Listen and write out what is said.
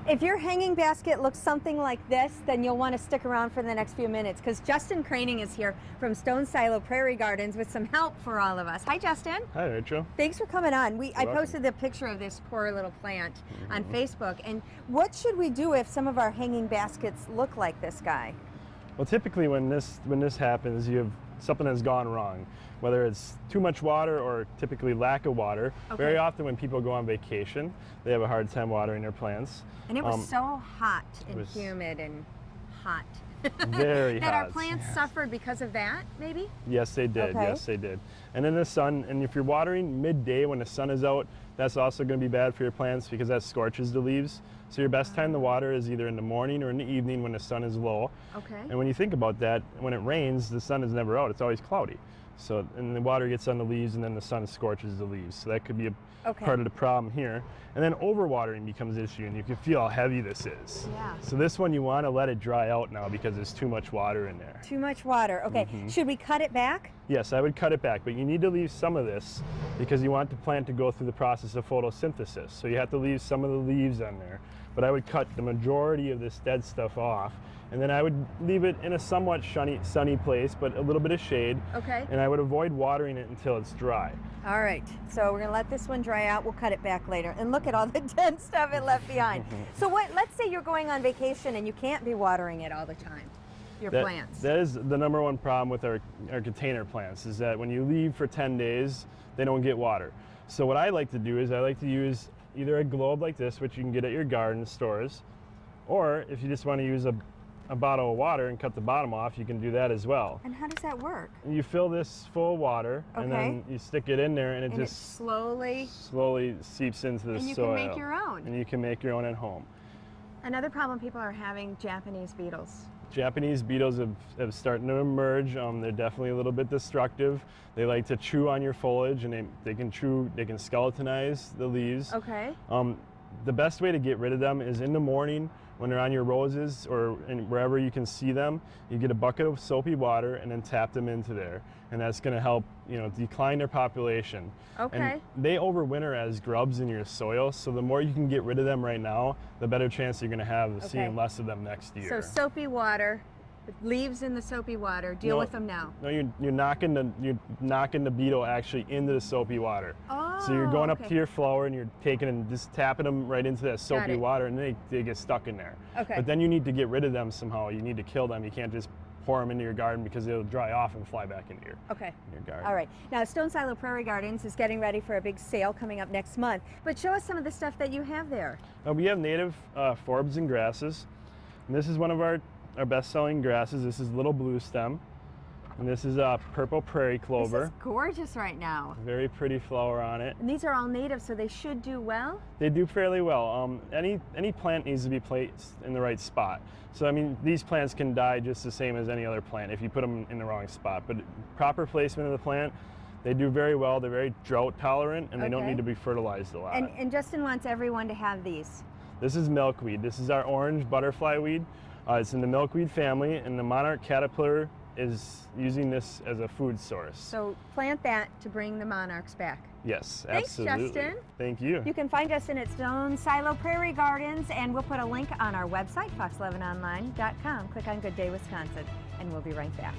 If your hanging basket looks something like this, then you'll want to stick around for the next few minutes because Justin Kroening is here from Stone Silo Prairie Gardens with some help for all of us. Hi, Justin. Hi, Rachel. Thanks for coming on. I welcome. posted the picture of this poor little plant on Facebook. And what should we do if some of our hanging baskets look like this guy? Well, typically when this happens, you have something has gone wrong, whether it's too much water or typically lack of water. Okay. Very often when people go on vacation, they have a hard time watering their plants. And it was so hot and humid and hot. Very that hot. our plants suffered because of that, maybe? Yes, they did. Okay. Yes, they did. And then the sun, and if you're watering midday when the sun is out, that's also going to be bad for your plants because that scorches the leaves. So your best time to water is either in the morning or in the evening when the sun is low. Okay. And when you think about that, when it rains, the sun is never out. It's always cloudy. So, and the water gets on the leaves and then the sun scorches the leaves. So that could be a part of the problem here. And then overwatering becomes an issue, and you can feel how heavy this is. Yeah. So this one you want to let it dry out now because there's too much water in there. Too much water. Okay. Should we cut it back? Yes, I would cut it back, but you need to leave some of this because you want the plant to go through the process of photosynthesis. So you have to leave some of the leaves on there. But I would cut the majority of this dead stuff off, and then I would leave it in a somewhat sunny place, but a little bit of shade. Okay. And I would avoid watering it until it's dry. All right. So we're going to let this one dry out. We'll cut it back later. And look at all the dead stuff it left behind. So let's say you're going on vacation and you can't be watering it all the time. Your plants. That is the number one problem with our container plants, is that when you leave for 10 days, they don't get water. So what I like to do is I like to use either a globe like this, which you can get at your garden stores, or if you just want to use a bottle of water and cut the bottom off, you can do that as well. And how does that work? And you fill this full of water, and then you stick it in there, and it just slowly seeps into the soil. And you can make your own. And you can make your own at home. Another problem people are having, Japanese beetles. Japanese beetles have started to emerge. They're definitely a little bit destructive. They like to chew on your foliage, and they can skeletonize the leaves. Okay. The best way to get rid of them is in the morning when they're on your roses or wherever you can see them. You get a bucket of soapy water and then tap them into there, and that's going to help decline their population. Okay. And they overwinter as grubs in your soil, so the more you can get rid of them right now, the better chance you're going to have of seeing less of them next year. So soapy water, leaves in the soapy water. Deal with them now. No, you're knocking the beetle actually into the soapy water. Oh, so you're going up to your flower and you're taking and just tapping them right into that soapy water, and they get stuck in there. Okay. But then you need to get rid of them somehow. You need to kill them. You can't just pour them into your garden because they'll dry off and fly back into your garden. All right. Now, Stone Silo Prairie Gardens is getting ready for a big sale coming up next month. But show us some of the stuff that you have there. We have native forbs and grasses. And this is one of our best-selling grasses. This is little blue stem, and this is purple prairie clover. This is gorgeous right now. Very pretty flower on it. And these are all native, so they should do well? They do fairly well. Any plant needs to be placed in the right spot. So I mean, these plants can die just the same as any other plant if you put them in the wrong spot. But proper placement of the plant, they do very well. They're very drought tolerant, and they don't need to be fertilized a lot. And Justin wants everyone to have these. This is milkweed. This is our orange butterfly weed. It's in the milkweed family, and the monarch caterpillar is using this as a food source. So plant that to bring the monarchs back. Yes, Thanks, absolutely. Justin. Thank you. You can find Justin at Stone Silo Prairie Gardens, and we'll put a link on our website, fox11online.com. Click on Good Day Wisconsin, and we'll be right back.